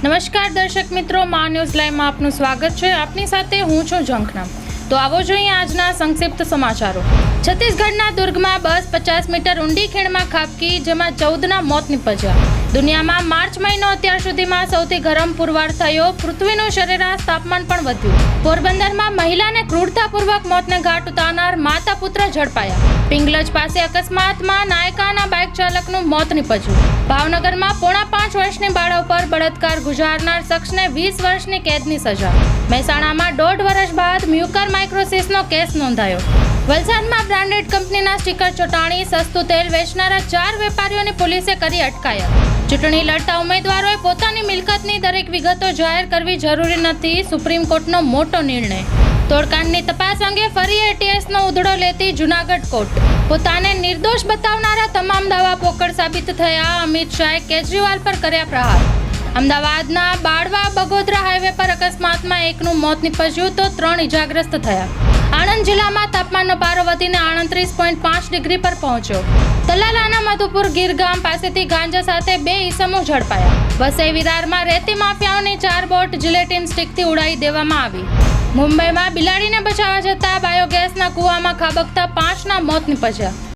નમસ્કાર દર્શક મિત્રો, મા ન્યૂઝ લાઈવમાં આપનું સ્વાગત છે. આપની સાથે હું છું ઝંખના. તો આવો જોઈએ આજના સંક્ષિપ્ત સમાચારો. છત્તીસગઢના દુર્ગમાં બસ 50 મીટર ઊંડી ખીણમાં ખાબકી, જેમાં 14ના મોત નીપજ્યા. દુનિયામાં માર્ચ મહિનો અત્યાર સુધીમાં સૌથી ગરમ પુરવાર થયો. પૃથ્વીનું સરેરાશ તાપમાન પણ વધ્યું. પોરબંદરમાં મહિલાને ક્રૂરતાપૂર્વક મોતને ઘાટ ઉતારનાર માતા પુત્ર ઝડપાયા. પિંગલજ પાસે અકસ્માતમાં નાયકાના બાઇક ચાલકનું મોત નીપજ્યું. ભાવનગરમાં 5.5 વર્ષની બાળક પર બળાત્કાર ગુજારનાર શખ્સને 20 વર્ષની કેદની સજા. મહેસાણામાં 1.5 વર્ષ બાદ મ્યુકર માઇક્રોસિસનો કેસ નોંધાયો. વલસાડમાં બ્રાન્ડેડ કંપનીના સ્ટીકર ચોંટાડી સસ્તું તેલ વેચનારા 4 વેપારીઓની પોલીસે કરી અટકાયત. ચૂંટણી લડતા ઉમેદવારોએ પોતાની મિલકતની દરેક વિગતો જાહેર કરવી જરૂરી નથી, સુપ્રીમ કોર્ટનો મોટો નિર્ણય. તોડકાંડની તપાસ અંગે ફરી એટીએસનો ઉધડો લેતી જૂનાગઢ કોર્ટ. પોતાને નિર્દોષ બતાવનારા તમામ દાવા પોકળ સાબિત થયા. અમિત શાહે કેજરીવાલ પર કર્યા પ્રહાર. અમદાવાદના બાળવા બગોદરા હાઈવે પર અકસ્માતમાં એકનું મોત નીપજ્યું તો 3 ઇજાગ્રસ્ત થયા. આણંદ જિલ્લામાં તાપમાનનો પારો વધીને 38.5 ડિગ્રી પર પહોંચ્યો. તલાલાના મધુપુર ગીર ગામ પાસેથી ગાંજા સાથે 2 ઈસમો ઝડપાયા. વસઈ વિરારમાં રેતી માફિયાઓની 4 બોટ જિલેટીન સ્ટીકથી ઉડાવી દેવામાં આવી. મુંબઈમાં બિલાડીને બચાવવા જતા બાયોગેસના કૂવામાં ખાબકતા 5ના મોત નીપજ્યા.